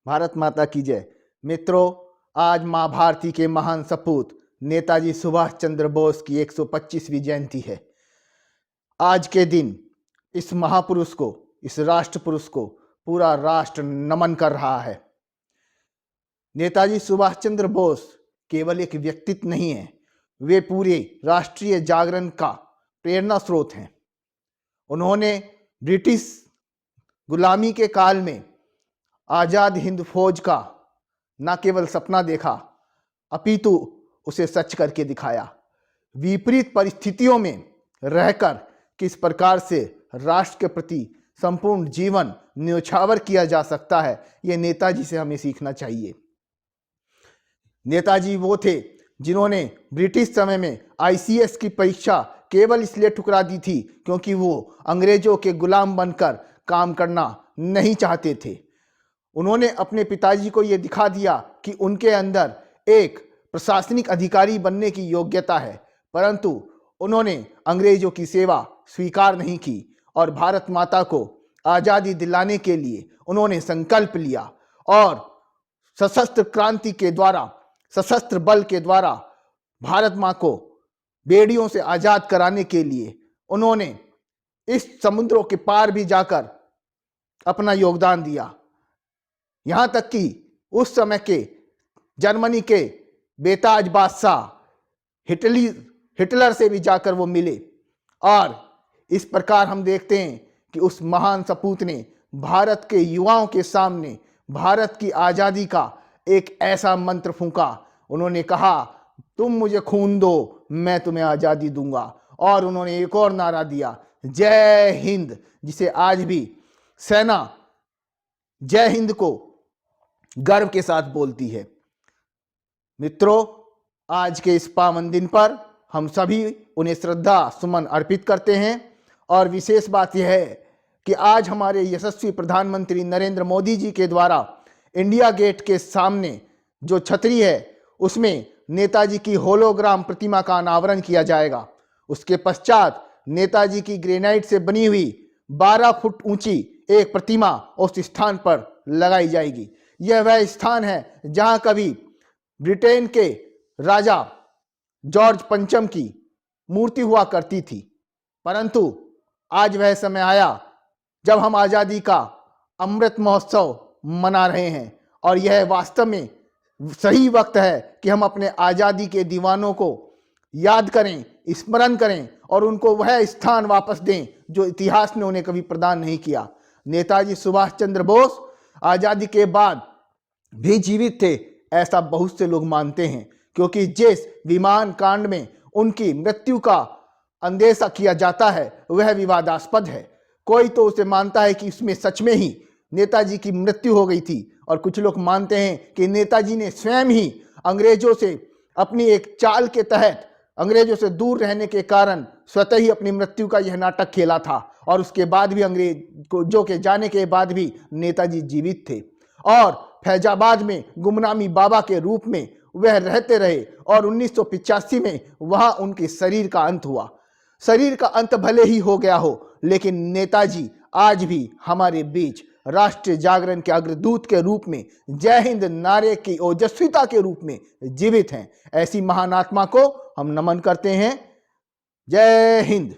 भारत माता की जय। मित्रों, आज माँ भारती के महान सपूत नेताजी सुभाष चंद्र बोस की 125वीं जयंती है। आज के दिन इस महापुरुष को, इस राष्ट्र पुरुष को पूरा राष्ट्र नमन कर रहा है। नेताजी सुभाष चंद्र बोस केवल एक व्यक्तित्व नहीं है, वे पूरे राष्ट्रीय जागरण का प्रेरणा स्रोत हैं। उन्होंने ब्रिटिश गुलामी के काल में आजाद हिंद फौज का न केवल सपना देखा, अपितु उसे सच करके दिखाया। विपरीत परिस्थितियों में रहकर किस प्रकार से राष्ट्र के प्रति संपूर्ण जीवन न्योछावर किया जा सकता है, यह नेताजी से हमें सीखना चाहिए। नेताजी वो थे जिन्होंने ब्रिटिश समय में आईसीएस की परीक्षा केवल इसलिए ठुकरा दी थी क्योंकि वो अंग्रेजों के गुलाम बनकर काम करना नहीं चाहते थे। उन्होंने अपने पिताजी को यह दिखा दिया कि उनके अंदर एक प्रशासनिक अधिकारी बनने की योग्यता है, परंतु उन्होंने अंग्रेजों की सेवा स्वीकार नहीं की और भारत माता को आज़ादी दिलाने के लिए उन्होंने संकल्प लिया और सशस्त्र क्रांति के द्वारा, सशस्त्र बल के द्वारा भारत माँ को बेड़ियों से आज़ाद कराने के लिए उन्होंने इस समुद्रों के पार भी जाकर अपना योगदान दिया। यहाँ तक कि उस समय के जर्मनी के बेताज बादशाह हिटलर से भी जाकर वो मिले और इस प्रकार हम देखते हैं कि उस महान सपूत ने भारत के युवाओं के सामने भारत की आज़ादी का एक ऐसा मंत्र फूंका। उन्होंने कहा, तुम मुझे खून दो, मैं तुम्हें आज़ादी दूंगा। और उन्होंने एक और नारा दिया, जय हिंद, जिसे आज भी सेना जय हिंद को गर्व के साथ बोलती है। मित्रों, आज के इस पावन दिन पर हम सभी उन्हें श्रद्धा सुमन अर्पित करते हैं और विशेष बात यह है कि आज हमारे यशस्वी प्रधानमंत्री नरेंद्र मोदी जी के द्वारा इंडिया गेट के सामने जो छतरी है उसमें नेताजी की होलोग्राम प्रतिमा का अनावरण किया जाएगा। उसके पश्चात नेताजी की ग्रेनाइट से बनी हुई 12 फुट ऊंची एक प्रतिमा उस स्थान पर लगाई जाएगी। यह वह स्थान है जहां कभी ब्रिटेन के राजा जॉर्ज पंचम की मूर्ति हुआ करती थी, परंतु आज वह समय आया जब हम आज़ादी का अमृत महोत्सव मना रहे हैं और यह वास्तव में सही वक्त है कि हम अपने आज़ादी के दीवानों को याद करें, स्मरण करें और उनको वह स्थान वापस दें जो इतिहास ने उन्हें कभी प्रदान नहीं किया। नेताजी सुभाष चंद्र बोस आज़ादी के बाद भी जीवित थे, ऐसा बहुत से लोग मानते हैं, क्योंकि जिस विमान कांड में उनकी मृत्यु का अंदेशा किया जाता है वह विवादास्पद है। कोई तो उसे मानता है कि इसमें सच में ही नेताजी की मृत्यु हो गई थी और कुछ लोग मानते हैं कि नेताजी ने स्वयं ही अंग्रेजों से अपनी एक चाल के तहत अंग्रेजों से दूर रहने के कारण स्वतः ही अपनी मृत्यु का यह नाटक खेला था और उसके बाद भी अंग्रेजों के जाने के बाद भी नेताजी जीवित थे और फैजाबाद में गुमनामी बाबा के रूप में वह रहते रहे और 1985 में वहां उनके शरीर का अंत हुआ। शरीर का अंत भले ही हो गया हो, लेकिन नेताजी आज भी हमारे बीच राष्ट्रीय जागरण के अग्रदूत के रूप में, जय हिंद नारे की ओजस्विता के रूप में जीवित हैं। ऐसी महान आत्मा को हम नमन करते हैं। जय हिंद।